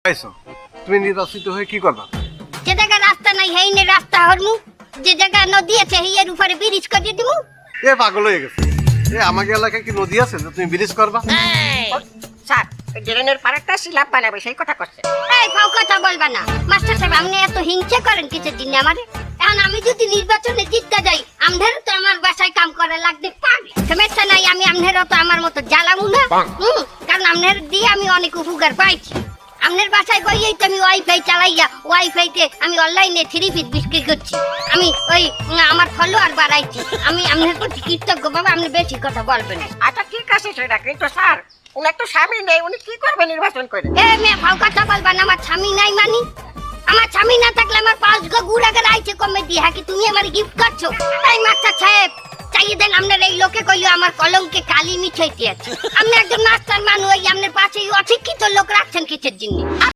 আইছো তুমি নির্বাচিত হয়ে কি করবা? যে জায়গা রাস্তা নাই হেইনে রাস্তা হরমু, যে জায়গা নদী আছে হেইয়ের উপরে ব্রিজ করে দিমু। এ পাগল হয়ে গেছে। আমাকে এলাকায় কি নদী আছে যে তুমি ব্রিজ করবা? স্যার ড্রেনের পাড়াটা সিলাপ বানাবে সেই কথা করছে। এই ফাও কথা বলবা না মাস্টার সাহেব, আপনি এত হিংসা করেন কিসের জন্য আমারে? এখন আমি যদি নির্বাচনে জিততে যাই আমদের তো আমার বাসায় কাম করা লাগবে পারে, সমস্যা নাই, আমি আমনেরও তো আমার মতো জ্বালামু না। কারণ আমনের দিয়ে আমি অনেক উপকার পাইছি। আমনের বাসায় বইয়েই তো আমি ওয়াইফাই চালাইয়া ওয়াইফাইতে আমি অনলাইনে 3 ফিট বিক্রি করছি, আমি ওই আমার ফলোয়ার বাড়াইছি। আমি আমনের প্রতি কৃতজ্ঞ বাবা, আপনি বেশি কথা বলবেন। আচ্ছা ঠিক আছে সেটা, কিন্তু স্যার উনার তো স্বামী নেই, উনি কি করবে নির্বাচন করে? এ মেয়ে ফাও কথা বলবা না, আমার স্বামী নাই মানি? আমার স্বামী না থাকলে আমার 5 গো গুড়া করে আইছে কমেডি, হ্যাঁ কি তুমি আমার গিফট করছো? এই মাস্টার সাহেব চাইয়ে দেন, আপনার এই লোকে কইলো আমার কলঙ্কে কালি মিছাইতে আছে। আপনি একজন মাস্টার মানুষ, ওই আপনার পাশে অশিক্ষিত লোক রাখছেন কিসের জন্য?